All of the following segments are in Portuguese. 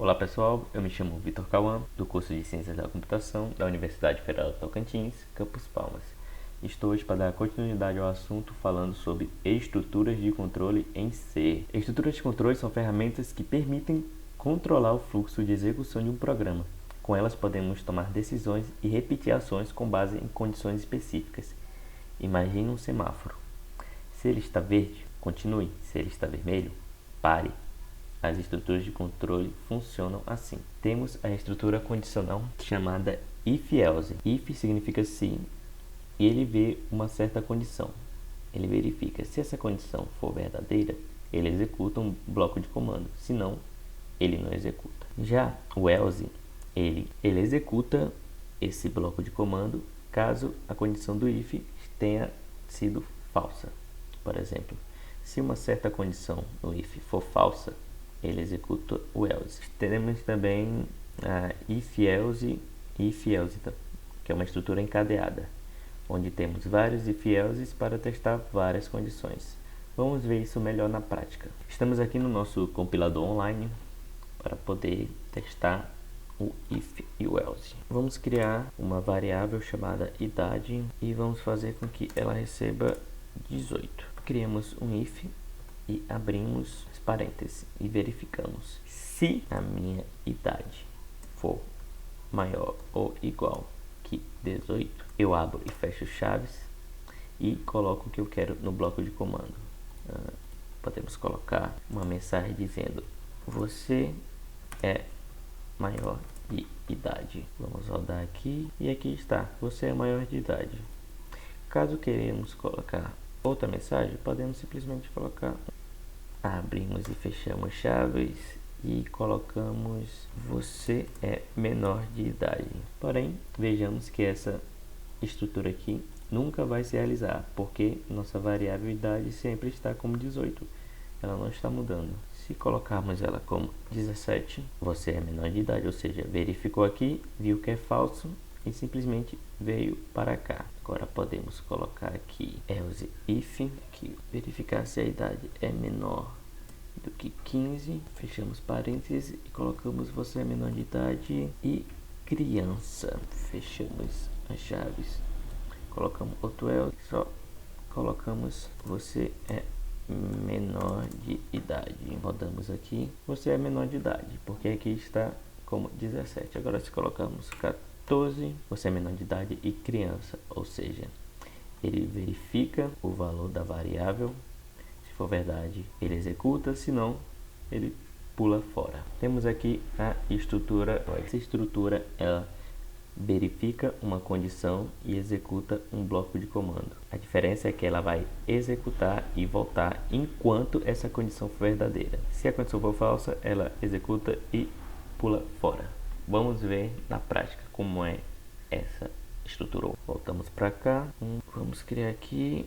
Olá pessoal, eu me chamo Vitor Cauã, do curso de Ciências da Computação da Universidade Federal do Tocantins, Campus Palmas. Estou hoje para dar continuidade ao assunto falando sobre estruturas de controle em C. Estruturas de controle são ferramentas que permitem controlar o fluxo de execução de um programa. Com elas podemos tomar decisões e repetir ações com base em condições específicas. Imagine um semáforo. Se ele está verde, continue. Se ele está vermelho, pare. As estruturas de controle funcionam assim. Temos a estrutura condicional chamada if-else. If significa se e ele vê uma certa condição. Ele verifica se essa condição for verdadeira, ele executa um bloco de comando. Se não, ele não executa. Já o else, ele executa esse bloco de comando caso a condição do if tenha sido falsa. Por exemplo, se uma certa condição no if for falsa, ele executa o else. Temos também a if-else, que é uma estrutura encadeada, onde temos vários if-elses para testar várias condições. Vamos ver isso melhor na prática. Estamos aqui no nosso compilador online para poder testar o if e o else. Vamos criar uma variável chamada idade e vamos fazer com que ela receba 18. Criamos um if e abrimos os parênteses e verificamos. Se a minha idade for maior ou igual que 18, eu abro e fecho chaves e coloco o que eu quero no bloco de comando. Podemos colocar uma mensagem dizendo: você é maior de idade. Vamos rodar aqui e aqui está: você é maior de idade. Caso queremos colocar outra mensagem, podemos simplesmente colocar: abrimos e fechamos chaves e colocamos: você é menor de idade. Porém, vejamos que essa estrutura aqui nunca vai se realizar, porque nossa variável idade sempre está como 18, ela não está mudando. Se colocarmos ela como 17, você é menor de idade, ou seja, verificou aqui, viu que é falso e simplesmente veio para cá. Agora podemos colocar aqui else if, que verificar se a idade é menor do que 15, fechamos parênteses e colocamos: você é menor de idade e criança, fechamos as chaves, colocamos outro else, só colocamos: você é menor de idade, rodamos aqui, você é menor de idade, porque aqui está como 17. Agora se colocamos 14, você é menor de idade e criança, ou seja, ele verifica o valor da variável. Se for verdade, ele executa, se não, ele pula fora. Temos aqui a estrutura. Essa estrutura, ela verifica uma condição e executa um bloco de comando. A diferença é que ela vai executar e voltar enquanto essa condição for verdadeira. Se a condição for falsa, ela executa e pula fora. Vamos ver na prática como é essa estrutura. Voltamos para cá. Vamos criar aqui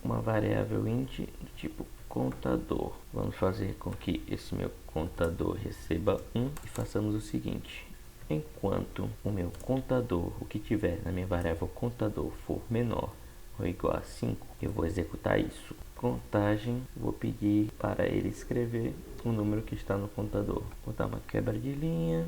uma variável int do tipo contador. Vamos fazer com que esse meu contador receba 1 e façamos o seguinte: enquanto o meu contador, o que tiver na minha variável contador, for menor ou igual a 5, eu vou executar isso. Contagem, vou pedir para ele escrever o número que está no contador. Vou dar uma quebra de linha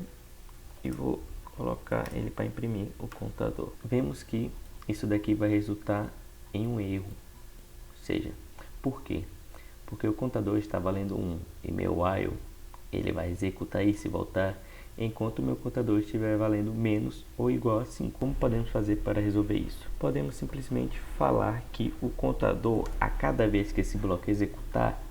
e vou colocar ele para imprimir o contador. Vemos que isso daqui vai resultar em um erro. Ou seja, por quê? Porque o contador está valendo 1 e meu while ele vai executar isso e voltar enquanto o meu contador estiver valendo menos ou igual a 5. Como podemos fazer para resolver isso? Podemos simplesmente falar que o contador, a cada vez que esse bloco executar,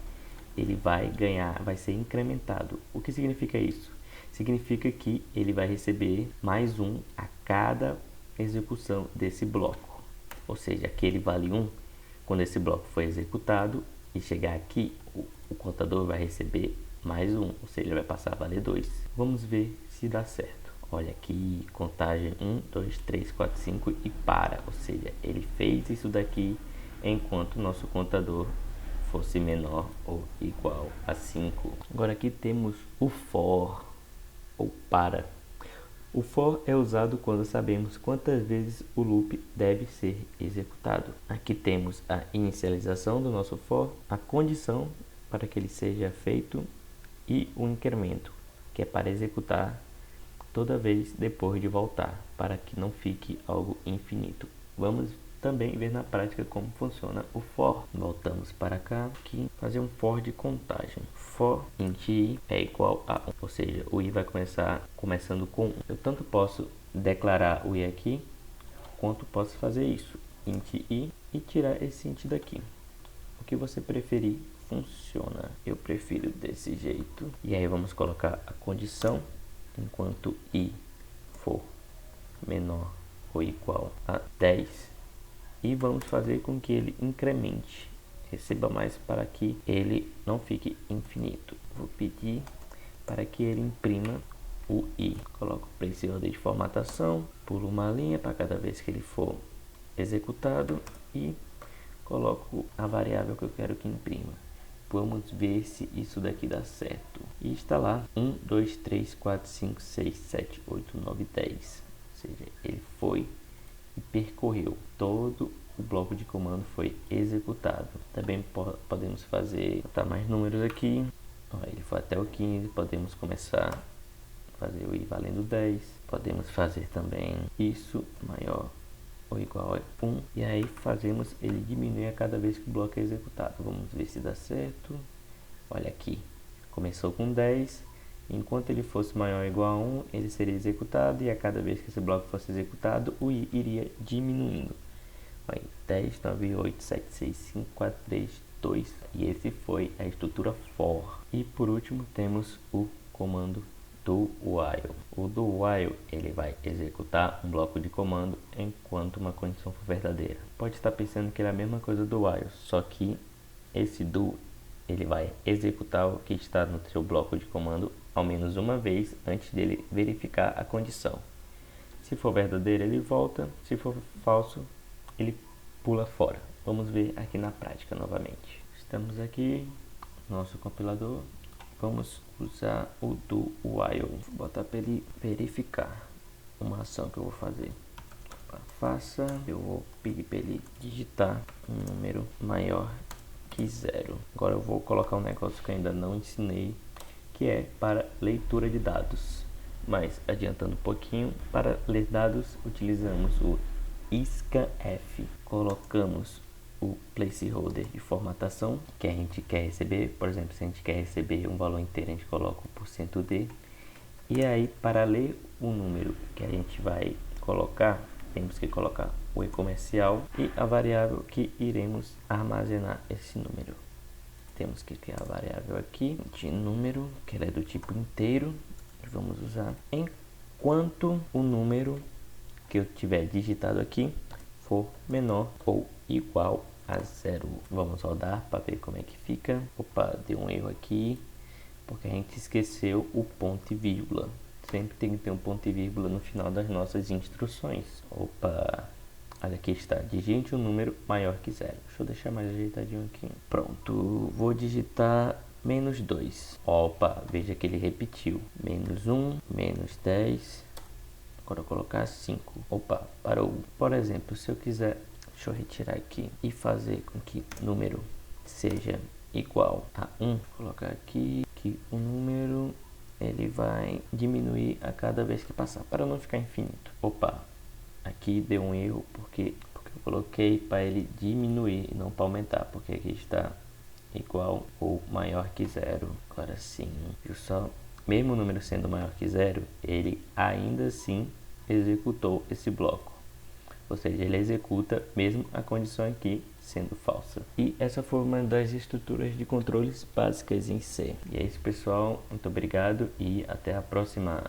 ele vai ganhar, vai ser incrementado. O que significa isso? Significa que ele vai receber mais 1 a cada execução desse bloco. Ou seja, aquele vale 1, quando esse bloco for executado e chegar aqui, o contador vai receber mais 1, ou seja, ele vai passar a valer 2. Vamos ver se dá certo. Olha aqui, contagem 1, 2, 3, 4, 5 e para. Ou seja, ele fez isso daqui enquanto o nosso contador fosse menor ou igual a 5. Agora aqui temos o for, ou para. O for é usado quando sabemos quantas vezes o loop deve ser executado. Aqui temos a inicialização do nosso for, a condição para que ele seja feito e o incremento, que é para executar toda vez depois de voltar, para que não fique algo infinito. Vamos também ver na prática como funciona o for. Voltamos para cá, aqui, fazer um for de contagem. For int i é igual a 1, ou seja, o i vai começando com 1. Eu tanto posso declarar o i aqui, quanto posso fazer isso, int i, e tirar esse int daqui. O que você preferir funciona. Eu prefiro desse jeito. E aí vamos colocar a condição, enquanto i for menor ou igual a 10, e vamos fazer com que ele incremente, receba mais, para que ele não fique infinito. Vou pedir para que ele imprima o i. Coloco o placeholder de formatação, pulo uma linha para cada vez que ele for executado e coloco a variável que eu quero que imprima. Vamos ver se isso daqui dá certo. E está lá 1, 2, 3, 4, 5, 6, 7, 8, 9, 10. Ou seja, ele foi e percorreu todo o bloco de comando, foi executado. Também podemos botar mais números aqui. Ele foi até o 15. Podemos começar a fazer o i valendo 10. Podemos fazer também isso maior ou igual a 1, e aí fazemos ele diminuir a cada vez que o bloco é executado. Vamos ver se dá certo. Olha aqui, começou com 10, enquanto ele fosse maior ou igual a 1, ele seria executado, e a cada vez que esse bloco fosse executado, o i iria diminuindo. Aí, 10, 9, 8, 7, 6, 5, 4, 3, 2, e esse foi a estrutura for. E por último temos o comando do while. O do while, ele vai executar um bloco de comando enquanto uma condição for verdadeira. Pode estar pensando que é a mesma coisa do while, só que esse do, ele vai executar o que está no seu bloco de comando ao menos uma vez antes dele verificar a condição. Se for verdadeiro, ele volta. Se for falso, ele pula fora. Vamos ver aqui na prática novamente. Estamos aqui, nosso compilador. Vamos usar o do while. Vou botar para ele verificar uma ação que eu vou fazer. Faça, eu vou pedir para ele digitar um número maior que 0. Agora eu vou colocar um negócio que eu ainda não ensinei, que é para leitura de dados. Mas adiantando um pouquinho, para ler dados utilizamos o scanf. Colocamos o placeholder de formatação que a gente quer receber. Por exemplo, se a gente quer receber um valor inteiro, a gente coloca o %d. E aí, para ler o número que a gente vai colocar, temos que colocar o e comercial e a variável que iremos armazenar esse número. Temos que criar a variável aqui de número, que ela é do tipo inteiro, e vamos usar enquanto o número que eu tiver digitado aqui for menor ou igual a 0. Vamos rodar para ver como é que fica. Opa, deu um erro aqui, porque a gente esqueceu o ponto e vírgula. Sempre tem que ter um ponto e vírgula no final das nossas instruções. Opa, olha, aqui está, digite um número maior que 0. Deixa eu deixar mais ajeitadinho aqui. Pronto, vou digitar menos 2. Opa, veja que ele repetiu. Menos 1, menos 10. Agora eu vou colocar 5. Opa, parou. Por exemplo, se eu quiser, deixa eu retirar aqui e fazer com que o número seja igual a 1. Vou colocar aqui que o número ele vai diminuir a cada vez que passar, para não ficar infinito. Opa, aqui deu um erro porque eu coloquei para ele diminuir e não para aumentar, porque aqui está igual ou maior que 0. Agora sim, viu só? Mesmo o número sendo maior que 0, ele ainda assim executou esse bloco. Ou seja, ele executa mesmo a condição aqui sendo falsa. E essa foi uma das estruturas de controles básicas em C. E é isso, pessoal. Muito obrigado e até a próxima.